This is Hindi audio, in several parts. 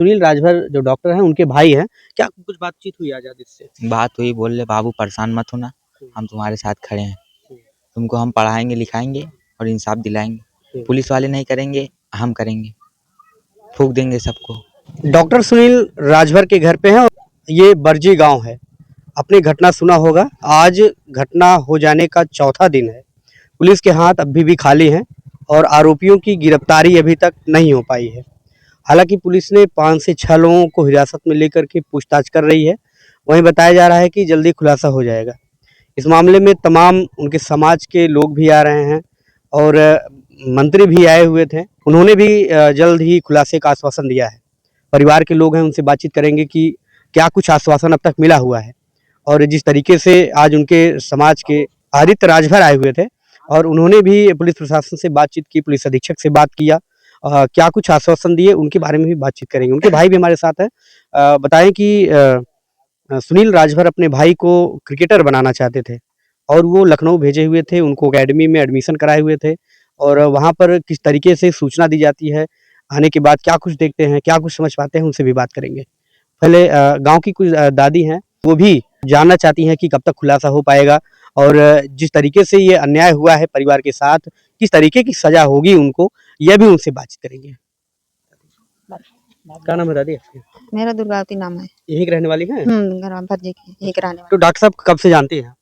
सुनील राजभर जो डॉक्टर हैं उनके भाई हैं, क्या कुछ बातचीत हुई आज इससे? बात हुई, बोल रहे बाबू परेशान मत होना, हम तुम्हारे साथ खड़े हैं, तुमको हम पढ़ाएंगे लिखाएंगे और इंसाफ दिलाएंगे। पुलिस वाले नहीं करेंगे, हम करेंगे, फूंक देंगे सबको। डॉक्टर सुनील राजभर के घर पे हैं और ये बरजी गांव है। आपने घटना सुना होगा, आज घटना हो जाने का चौथा दिन है। पुलिस के हाथ अभी भी खाली हैं और आरोपियों की गिरफ्तारी अभी तक नहीं हो पाई है। हालांकि पुलिस ने 5 से 6 लोगों को हिरासत में लेकर के पूछताछ कर रही है। वहीं बताया जा रहा है कि जल्दी खुलासा हो जाएगा। इस मामले में तमाम उनके समाज के लोग भी आ रहे हैं और मंत्री भी आए हुए थे। उन्होंने भी जल्द ही खुलासे का आश्वासन दिया है। परिवार के लोग हैं, उनसे बातचीत करेंगे कि क्या कुछ आश्वासन अब तक मिला हुआ है। और जिस तरीके से आज उनके समाज के आदित्य राजभर आए हुए थे और उन्होंने भी पुलिस प्रशासन से बातचीत की, पुलिस अधीक्षक से बात किया, क्या कुछ आश्वासन दिए उनके बारे में भी बातचीत करेंगे। उनके भाई भी हमारे साथ है। बताएं कि सुनील राजभर अपने भाई को क्रिकेटर बनाना चाहते थे और वो लखनऊ भेजे हुए थे, उनको एकेडमी में एडमिशन कराए हुए थे और वहाँ पर किस तरीके से सूचना दी जाती है, आने के बाद क्या कुछ देखते हैं, क्या कुछ समझ पाते हैं, उनसे भी बात करेंगे। पहले गांव की कुछ दादी हैं, वो भी जानना चाहती हैं कि कब तक खुलासा हो पाएगा और जिस तरीके से ये अन्याय हुआ है परिवार के साथ, किस तरीके की सजा होगी उनको, यह भी उनसे बातचीत करेंगे। क्या नाम है दादी? मेरा दुर्गावती नाम है। यहीं की रहने वाली हैं? ग्राम भरजी की यहीं के रहने वाली। तो डॉक्टर साहब कब से जानती हैं?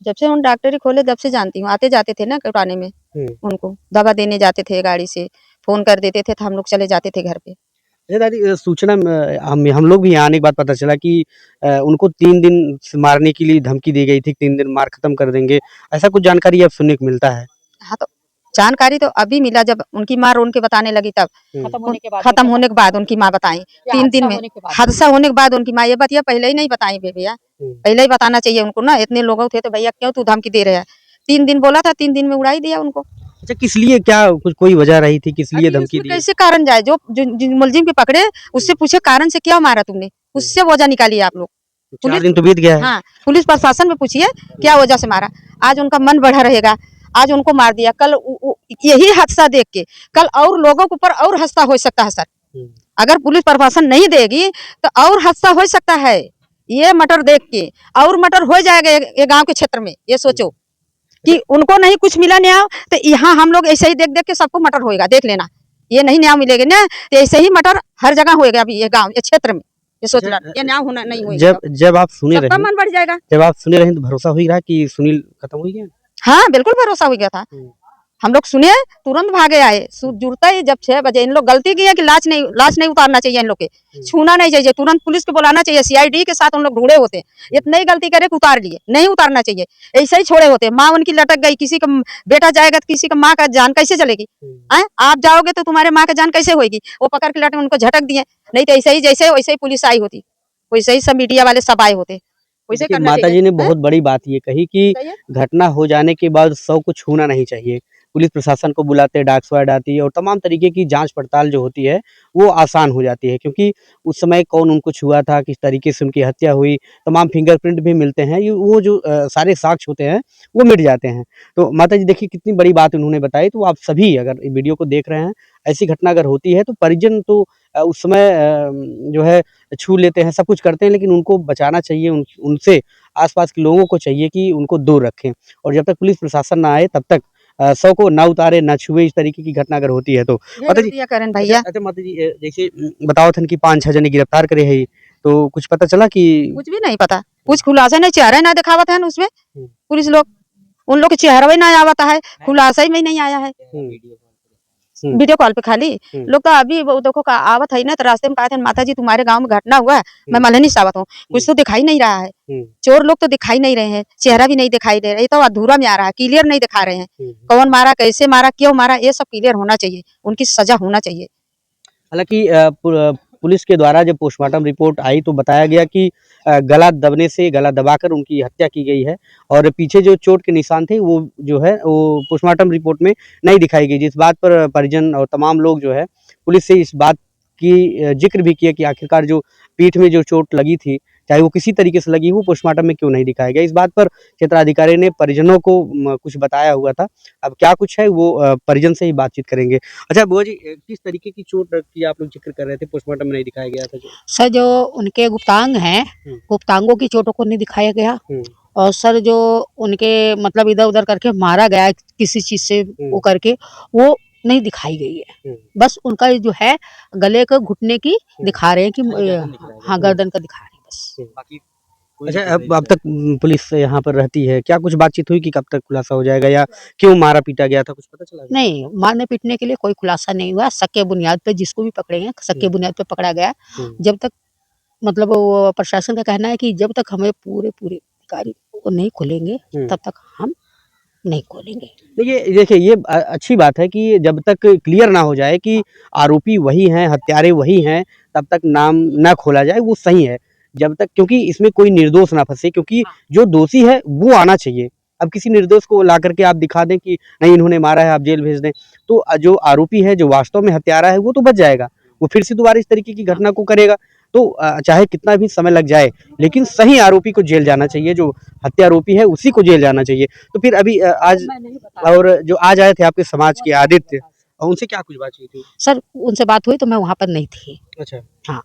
जब से उन डॉक्टरी खोले तब से जानती हूँ। आते जाते थे ना करवाने में, उनको दवा देने जाते थे, गाड़ी से फोन कर देते थे तो हम लोग चले जाते थे घर पे। अच्छा दादी, सूचना हम लोग भी यहाँ आने के बाद पता चला कि उनको 3 दिन से मारने के लिए धमकी दी गई थी, 3 दिन मार खत्म कर देंगे, ऐसा कुछ जानकारी अब सुनने को मिलता है। हाँ, तो जानकारी तो अभी मिला जब उनकी माँ उनके बताने लगी, तब खत्म होने के बाद उनकी माँ बताई। 3 दिन में हादसा होने के बाद उनकी माँ ये बतिया पहले ही नहीं बताई भैया, पहले ही बताना चाहिए उनको ना। इतने लोग थे तो भैया क्यों तू धमकी दे रहे है? 3 दिन बोला था, 3 दिन में उड़ाई दिया उनको। अच्छा, किस लिए, क्या कुछ कोई वजह रही थी, किस लिए धमकी दी? कैसे कारण जाए, जो मुलजिम के पकड़े उससे पूछे कारण से क्या मारा तुमने, उससे वजह निकालिए आप लोग। 4 दिन तो बीत गया है। हाँ, पुलिस प्रशासन में पूछिए क्या वजह से मारा। आज उनका मन बढ़ा रहेगा, आज उनको मार दिया, कल यही हादसा देख के कल और लोगों के ऊपर और हादसा हो सकता है सर। अगर पुलिस प्रशासन नहीं देगी तो और हादसा हो सकता है। ये मटर देख के और मटर हो जाएगा ये गांव के क्षेत्र में। ये सोचो कि उनको नहीं कुछ मिला न्याय, तो यहाँ हम लोग ऐसे ही देख देख के सबको मटर होएगा, देख लेना। ये नहीं न्याय मिलेगा ना, तो ऐसे ही मटर हर जगह होएगा अभी ये गांव, ये क्षेत्र में। ये सोच रहा ये न्याय होना नहीं होएगा। जब आप सुने रहे, मन बढ़ जाएगा। जब आप सुने रहे तो भरोसा हो ही रहा कि सुनील खत्म हो गया? हाँ, बिल्कुल भरोसा हो गया था। हम लोग सुने, तुरंत भागे आए। जुड़ता ही जब 6 बजे, इन लोग गलती की है कि लाश नहीं उतारना चाहिए, इन लोग के छूना नहीं चाहिए, तुरंत पुलिस को बुलाना चाहिए। CID के साथ उन लोग ढूंढे होते, इतनी ही गलती करे कि उतार लिए, नहीं उतारना चाहिए, ऐसे ही छोड़े होते। माँ उनकी लटक गई, किसी का बेटा जाएगा तो किसी का माँ का जान कैसे चलेगी? आप जाओगे तो तुम्हारे माँ का जान कैसे होगी? वो पकड़ के लटे उनको झटक दिए, नहीं तो ऐसे ही जैसे वैसे ही पुलिस आई होती, वैसे ही सब मीडिया वाले सब आए होते। माता जी ने बहुत बड़ी बात ये कही कि घटना हो जाने के बाद 100 को छूना नहीं चाहिए। पुलिस प्रशासन को बुलाते, डाक स्क्वाड आती है और तमाम तरीके की जांच पड़ताल जो होती है वो आसान हो जाती है, क्योंकि उस समय कौन उनको छुआ था, किस तरीके से उनकी हत्या हुई, तमाम फिंगरप्रिंट भी मिलते हैं। वो जो सारे साक्ष्य होते हैं वो मिट जाते हैं। तो माता जी देखिए कितनी बड़ी बात उन्होंने बताई। तो आप सभी अगर वीडियो को देख रहे हैं, ऐसी घटना अगर होती है तो परिजन तो उस समय जो है छू लेते हैं, सब कुछ करते हैं, लेकिन उनको बचाना चाहिए। उनसे आसपास के लोगों को चाहिए कि उनको दूर रखें और जब तक पुलिस प्रशासन ना आए तब तक 100 को ना उतारे, ना छुए। इस तरीके की घटना अगर होती है तो माता जी भैया, अच्छा माता जी जैसे बताओ थे कि 5-6 जने गिरफ्तार करे है, तो कुछ पता चला कि? कुछ भी नहीं पता, कुछ खुलासा नहीं, चेहरा ना दिखावत है उसमें पुलिस लोग, उन लोग के चेहरा भी ना आवता है, खुलासा ही में नहीं आया है। वीडियो कॉल पे खाली लोग तो अभी देखो आवत है ना, तो रास्ते में कहा थे माता जी तुम्हारे गांव में घटना हुआ, मैं मलहनी से आवत हूँ, कुछ तो दिखाई नहीं रहा है, चोर लोग तो दिखाई नहीं रहे हैं, चेहरा भी नहीं दिखाई दे रहा है, तो अधूरा में आ रहा है, क्लियर नहीं दिखा रहे हैं। कौन मारा, कैसे मारा, क्यों मारा, ये सब क्लियर होना चाहिए, उनकी सजा होना चाहिए। हालांकि पुलिस के द्वारा जब पोस्टमार्टम रिपोर्ट आई तो बताया गया कि गला दबने से, गला दबाकर उनकी हत्या की गई है और पीछे जो चोट के निशान थे वो जो है वो पोस्टमार्टम रिपोर्ट में नहीं दिखाई गई, जिस बात पर परिजन और तमाम लोग जो है पुलिस से इस बात की जिक्र भी किया कि आखिरकार जो पीठ में जो चोट लगी थी चाहे वो किसी तरीके से लगी हो, पोस्टमार्टम में क्यों नहीं दिखाया गया? इस बात पर क्षेत्राधिकारी ने परिजनों को कुछ बताया हुआ था। अब क्या कुछ है वो परिजन से ही बातचीत करेंगे। अच्छा बुआ जी, किस तरीके की चोट की आप लोग जिक्र कर रहे थे, पोस्टमार्टम में नहीं दिखाया गया था जो? सर जो उनके गुप्तांग हैं, गुप्तांगों की चोटों को नहीं दिखाया गया। और सर जो उनके मतलब इधर उधर करके मारा गया है किसी चीज से वो करके, वो नहीं दिखाई गई है। बस उनका जो है गले को घुटने की दिखा रहे हैं कि हाँ गर्दन का दिखा रहे हैं बस। बाकी अच्छा, अब तक पुलिस यहाँ पर रहती है, क्या कुछ बातचीत हुई कि कब तक खुलासा हो जाएगा या क्यों मारा पीटा गया था, कुछ पता चला? नहीं, मारने पीटने के लिए कोई खुलासा नहीं हुआ। शक के बुनियाद पे जिसको भी पकड़े हैं, शक के बुनियाद पे पकड़ा गया। जब तक मतलब वो प्रशासन का कहना है कि जब तक हमें पूरे अधिकारी को नहीं खोलेंगे तब तक हम नहीं खोलेंगे। देखिए ये अच्छी बात है कि जब तक क्लियर ना हो जाए कि आरोपी वही हैं, हत्यारे वही हैं, तब तक नाम ना खोला जाए, वो सही है। जब तक, क्योंकि इसमें कोई निर्दोष ना फंसे, क्योंकि जो दोषी है वो आना चाहिए। अब किसी निर्दोष को ला करके आप दिखा दें कि नहीं इन्होंने मारा है, आप जेल भेज दें, तो जो आरोपी है, जो वास्तव में हत्यारा है, वो तो बच जाएगा। वो फिर से दोबारा इस तरीके की घटना को करेगा। तो चाहे कितना भी समय लग जाए, लेकिन सही आरोपी को जेल जाना चाहिए, जो हत्यारोपी है उसी को जेल जाना चाहिए। तो फिर अभी आज और जो आज आए थे आपके समाज के आदित्य, उनसे क्या कुछ बातचीत हुई? सर उनसे बात हुई तो मैं वहाँ पर नहीं थी। अच्छा हाँ।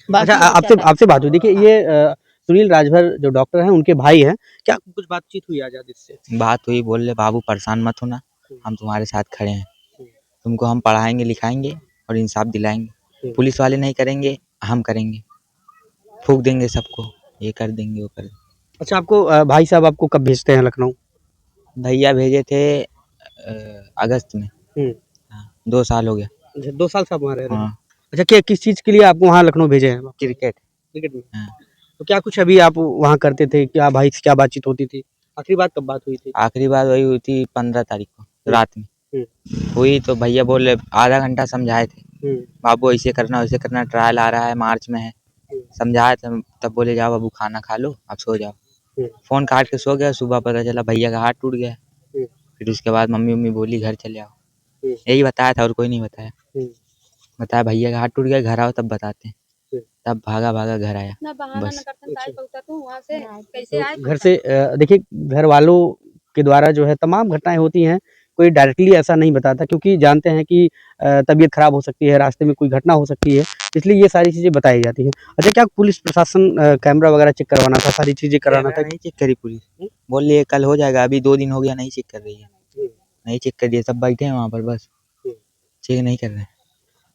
अच्छा, आपसे बात हुई। देखिए ये सुनील राजभर जो डॉक्टर हैं, उनके भाई हैं, क्या कुछ बातचीत हुई आज आदित्य से? बात हुई, बोल रहे बाबू परेशान मत होना, हम तुम्हारे साथ खड़े हैं, तुमको हम पढ़ाएंगे लिखाएंगे और इंसाफ दिलाएंगे। पुलिस वाले नहीं करेंगे, हम करेंगे, फूंक देंगे सबको, ये कर देंगे वो कर देंगे। अच्छा, आपको भाई साहब आपको कब भेजते हैं लखनऊ? भैया भेजे थे अगस्त में। हाँ, 2 साल हो गया। अच्छा, 2 साल से आप वहाँ रह रहे हैं। हाँ, अच्छा, क्या किस चीज़ के लिए आपको वहाँ लखनऊ भेजे हैं? क्रिकेट। क्रिकेट में। हाँ, तो क्या कुछ अभी आप वहाँ करते थे? क्या भाई से क्या बातचीत होती थी? आखिरी बात कब बात हुई थी? आखिरी बार वही हुई थी 15 तारीख को रात में हुई। तो भैया बोले आधा घंटा समझाए थे, बाबू ऐसे करना, ट्रायल आ रहा है, मार्च में है। समझाया था, तब बोले जाओ बाबू खाना खा लो, अब सो जाओ। फोन काट के सो गया। सुबह पता चला भैया का हाथ टूट गया। फिर उसके बाद मम्मी बोली घर चले आओ, यही बताया था और कोई नहीं बताया। बताया भैया का हाथ टूट गया, घर आओ तब बताते हैं। तब भागा घर आया बस। घर से देखिए, घर वालों के द्वारा जो है तमाम घटनाएं होती हैं, कोई डायरेक्टली ऐसा नहीं बताता, क्योंकि जानते हैं कि तबीयत खराब हो सकती है, रास्ते में कोई घटना हो सकती है, इसलिए ये सारी चीज़ें बताई जाती हैं। अच्छा, क्या पुलिस प्रशासन कैमरा वगैरह चेक करवाना था, सारी चीज़ें कराना था? नहीं चेक करी पुलिस, बोल रही है कल हो जाएगा, अभी 2 दिन हो गया नहीं चेक कर रही है। नहीं चेक कर रही है, सब बैठे हैं वहाँ पर बस चेक नहीं कर रहे हैं।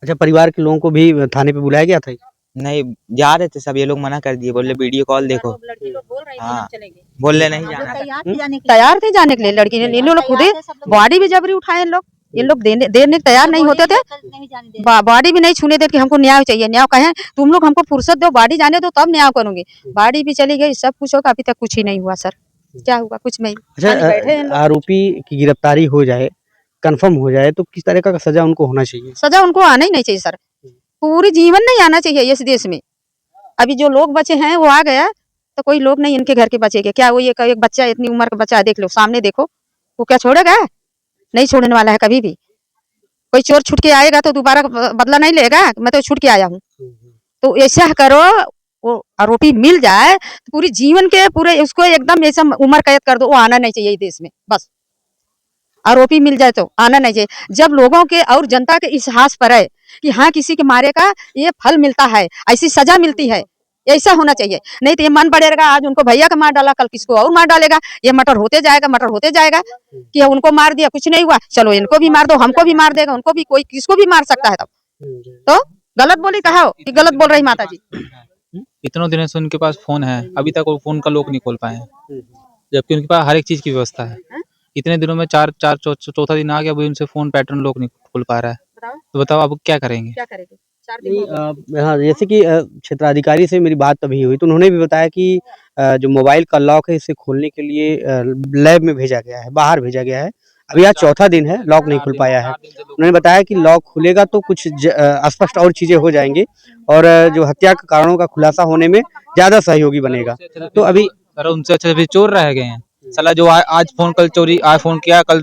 अच्छा, परिवार के लोगों को भी थाने पे बुलाया गया था? नहीं जा रहे थे सब, ये लोग मना कर दिए, बोले वीडियो कॉल देखो। हाँ, बोल रहे नहीं जाना। तैयार थे जाने के लिए लड़की ने, इन लोग खुद ही बॉडी भी जबरी उठाए इन लोग देने तैयार नहीं होते थे। बॉडी भी नहीं छूने देते कि हमको न्याय चाहिए। न्याय कहें तुम लोग हमको फुर्सत दो, बॉडी जाने दो तब न्याय करूंगी। बॉडी भी चली गई, सब कुछ होगा, अभी तक कुछ ही नहीं हुआ सर। क्या हुआ? कुछ नहीं। अच्छा, आरोपी की गिरफ्तारी हो जाए, कंफर्म हो जाए, तो किस तरह का सजा उनको होना चाहिए? सजा उनको आना ही नहीं चाहिए सर, पूरी जीवन नहीं आना चाहिए इस देश में। अभी जो लोग बचे हैं वो आ गया, तो कोई लोग नहीं इनके घर के बचेंगे क्या? वो ये एक बच्चा, इतनी उम्र का बच्चा है, देख लो सामने देखो, वो क्या छोड़ेगा? नहीं छोड़ने वाला है कभी भी। कोई चोर छूट के आएगा तो दोबारा बदला नहीं लेगा, मैं तो छूट के आया हूँ। तो ऐसा करो, वो आरोपी मिल जाए तो पूरी जीवन के पूरे उसको एकदम ऐसा उम्र कैद कर दो, वो आना नहीं चाहिए देश में। बस आरोपी मिल जाए तो आना नहीं चाहिए। जब लोगों के और जनता के इस हाथ पर है कि हाँ किसी के मारे का ये फल मिलता है, ऐसी सजा मिलती है, ऐसा होना चाहिए। नहीं तो ये मन बढ़ेगा, आज उनको भैया का मार डाला, कल किसको और मार डालेगा। ये मटर होते जाएगा कि उनको मार दिया, कुछ नहीं हुआ, चलो इनको भी मार दो, हमको भी मार देगा, उनको भी, कोई किसको भी मार सकता है। तब तो गलत बोली कहा कि गलत बोल रही माता जी। इतनों दिनों से उनके पास फोन है, अभी तक वो फोन का लॉक नहीं खोल पाए हैं, जबकि उनके पास हर एक चीज की व्यवस्था है। इतने दिनों में चौथा दिन आ गया, अभी उनसे फोन पैटर्न लॉक नहीं खुल पा रहा है। तो बताओ अब क्या करेंगे? हाँ, जैसे कि क्षेत्राधिकारी से मेरी बात तभी हुई, तो उन्होंने भी बताया कि जो मोबाइल का लॉक है, इसे खोलने के लिए लैब में भेजा गया है, बाहर भेजा गया है। अभी आज चौथा दिन है, लॉक नहीं खुल पाया है। उन्होंने बताया कि लॉक खुलेगा तो कुछ स्पष्ट और चीजें हो जाएंगी, और जो हत्या के कारणों का खुलासा होने में ज्यादा सहयोगी बनेगा। तो अभी उनसे अच्छे चोर रह गए हैं। साला जो आज फोन, कल चोरी, आज फोन किया, कल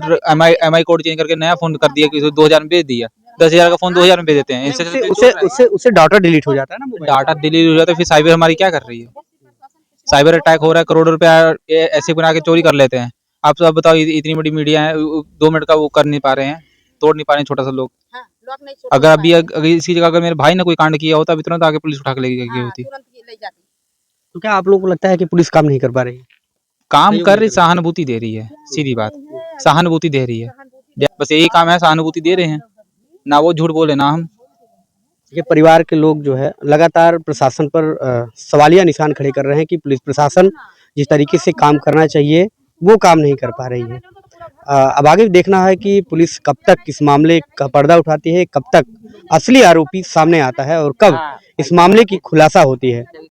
MI कोड चेंज करके नया फोन कर दिया कि 2000 में बेच दिया। 10,000 का फोन 2000 में बेच देते हैं। उससे डाटा डिलीट हो जाता है ना, डाटा डिलीट हो जाता है, फिर साइबर हमारी क्या कर रही है? साइबर अटैक हो रहा है, करोड़ों रुपया ऐसे बना के चोरी कर लेते हैं। आप तो अब बताओ, इतनी बड़ी मीडिया है, 2 मिनट का वो कर नहीं पा रहे हैं, तोड़ नहीं पा रहे हैं छोटा सा लोग। अगर अभी अगर इसी जगह अगर मेरे भाई ने कोई कांड किया होता, अभी तुरंत आके पुलिस उठा के ले गई होती। तो क्या आप लोगों को लगता है कि पुलिस काम नहीं कर पा रही है? काम कर रही, सहानुभूति दे रही है, सीधी बात, सहानुभूति दे रही है, बस यही काम है, सहानुभूति दे रहे हैं, ना वो झूठ बोले ना हम। ये परिवार के लोग जो है लगातार प्रशासन पर सवालिया निशान खड़े कर रहे हैं कि पुलिस प्रशासन जिस तरीके से काम करना चाहिए वो काम नहीं कर पा रही है। अब आगे देखना है कि पुलिस कब तक इस मामले का पर्दा उठाती है, कब तक असली आरोपी सामने आता है और कब इस मामले की खुलासा होती है।